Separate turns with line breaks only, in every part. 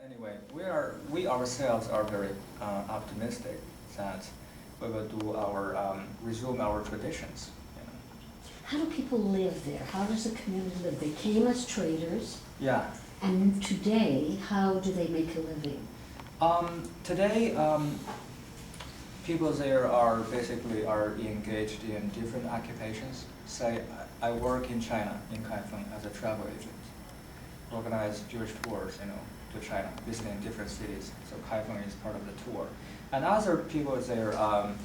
Anyway, we ourselves are very optimistic that we will do our resume our traditions.
How do people live there? How does the community live? They came as traders,
Yeah.
and today, how do they make a living?
Today, people there are basically engaged in different occupations. Say, I work in China, in Kaifeng, as a travel agent. Organize Jewish tours, to China, visiting different cities. So Kaifeng is part of the tour. And other people there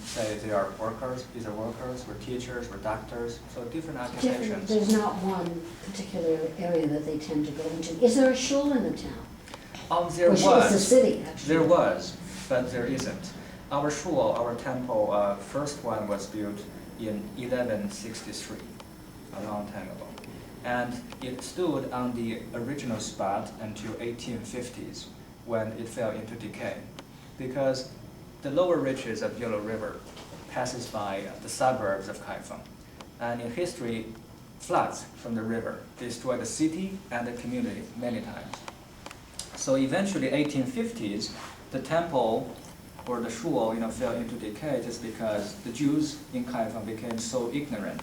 say they are workers, either workers, or teachers, or doctors, so different occupations.
There's not one particular area that they tend to go into. Is there a shul in the town?
There
It's
was.
a city, actually.
There was, but there isn't. Our shul, our temple, first one was built in 1163, a long time ago. And it stood on the original spot until 1850s, when it fell into decay. Because the lower reaches of Yellow River passes by the suburbs of Kaifeng. And in history, floods from the river destroyed the city and the community many times. So eventually, 1850s, the temple or the shul, fell into decay just because the Jews in Kaifeng became so ignorant,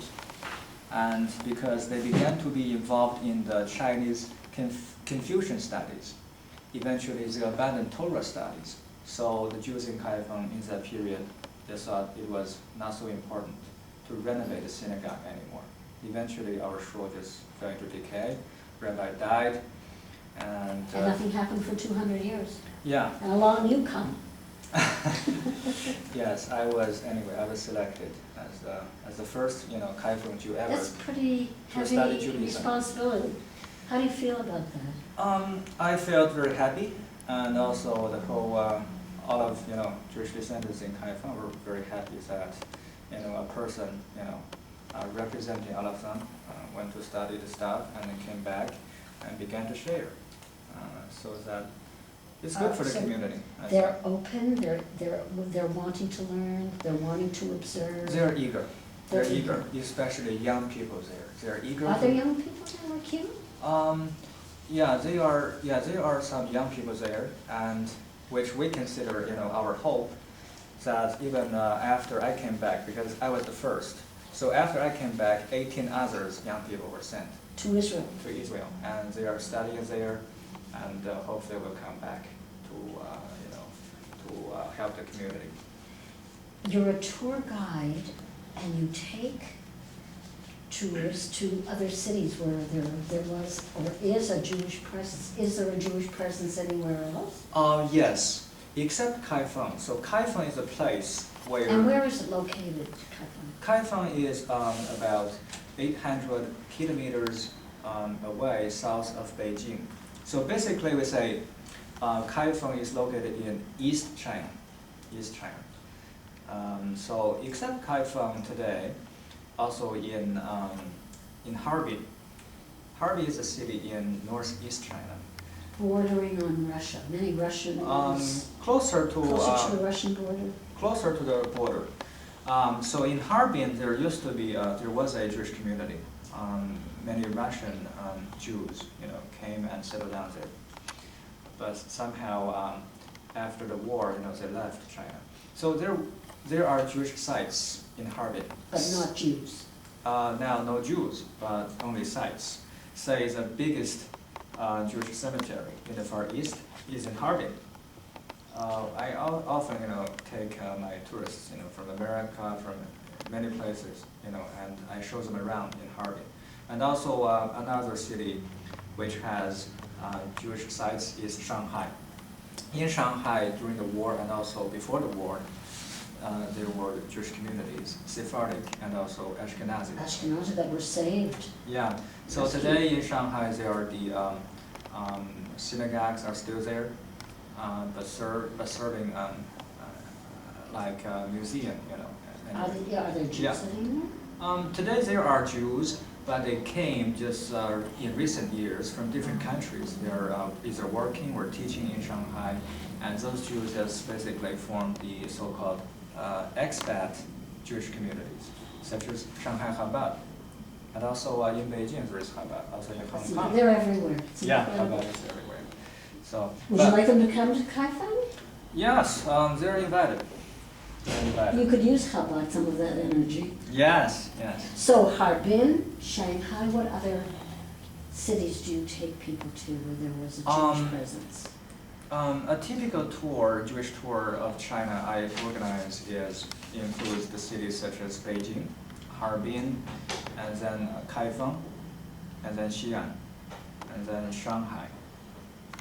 and because they began to be involved in the Chinese Confucian studies. Eventually, they abandoned Torah studies. So the Jews in Kaifeng in that period, they thought it was not so important to renovate the synagogue anymore. Eventually, our shul just fell into decay. Rabbi died, and
nothing happened for 200 years.
Yeah.
And along you come.
Yes, I was selected as the first, Kaifeng Jew ever.
That's pretty
to study
heavy
Judaism.
Responsibility. How do you feel about that?
I felt very happy, and also the whole, all of Jewish descendants in Kaifeng were very happy that a person representing all of them went to study the stuff and then came back and began to share, so that it's good for the
So
community.
They're open. They're wanting to learn. They're wanting to observe.
They're eager.
They're
They're eager, especially young people there. They're eager.
Are there young people there like you?
Yeah, there are some young people there, and which we consider, our hope, that even after I came back, because I was the first, so after I came back, 18 others young people were sent
To Israel.
to Israel, and they are studying there, and hopefully will come back to, help the community.
You're a tour guide, and you take tours to other cities where there was or is a Jewish presence. Is there a Jewish presence anywhere else?
Yes, except Kaifeng. So Kaifeng is a place where...
And where is it located, Kaifeng?
Kaifeng is about 800 kilometers away south of Beijing. So basically we say Kaifeng is located in East China. So except Kaifeng today, also in Harbin. Harbin is a city in northeast China.
Bordering on Russia. Many Russians.
Closer to
the Russian border.
Closer to the border. So in Harbin, there was a Jewish community. Many Russian Jews, came and settled down there. But somehow, after the war, they left China. So there are Jewish sites in Harbin.
But not Jews.
Now, no Jews, but only sites. Say the biggest Jewish cemetery in the Far East is in Harbin. I often, take my tourists, from America, from many places, and I show them around in Harbin. And also another city which has Jewish sites is Shanghai. In Shanghai, during the war and also before the war, there were Jewish communities, Sephardic and also Ashkenazi.
Ashkenazi that were saved.
Yeah. So today in Shanghai, there are the synagogues are still there, but serving like a museum,
Are there Jews living there?
Today there are Jews, but they came just in recent years from different countries. They're either working or teaching in Shanghai, and those Jews just basically formed the so-called expat Jewish communities, such as Shanghai Chabad, and also in Beijing there is Chabad, also in Hong Kong.
They're everywhere.
Yeah, Chabad is everywhere. So,
Would you like them to come to Kaifeng?
Yes, they're invited. They're invited.
You could use Chabad, some of that energy.
Yes, yes.
So Harbin, Shanghai, what other cities do you take people to where there was a Jewish presence?
A typical tour, Jewish tour of China I organize includes the cities such as Beijing, Harbin, and then Kaifeng, and then Xi'an, and then Shanghai.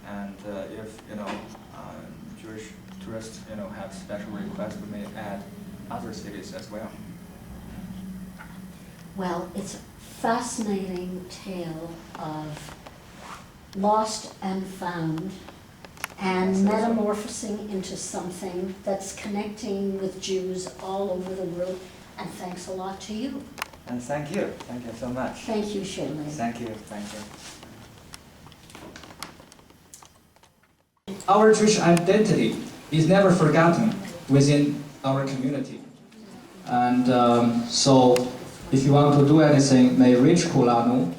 And if Jewish tourists have special requests, we may add other cities as well.
Well, it's a fascinating tale of lost and found, and metamorphosing into something that's connecting with Jews all over the world. And thanks a lot to you.
And thank you so much.
Thank you, Shi Lei.
Thank you. Our Jewish identity is never forgotten within our community. And so, if you want to do anything, may reach Kulanu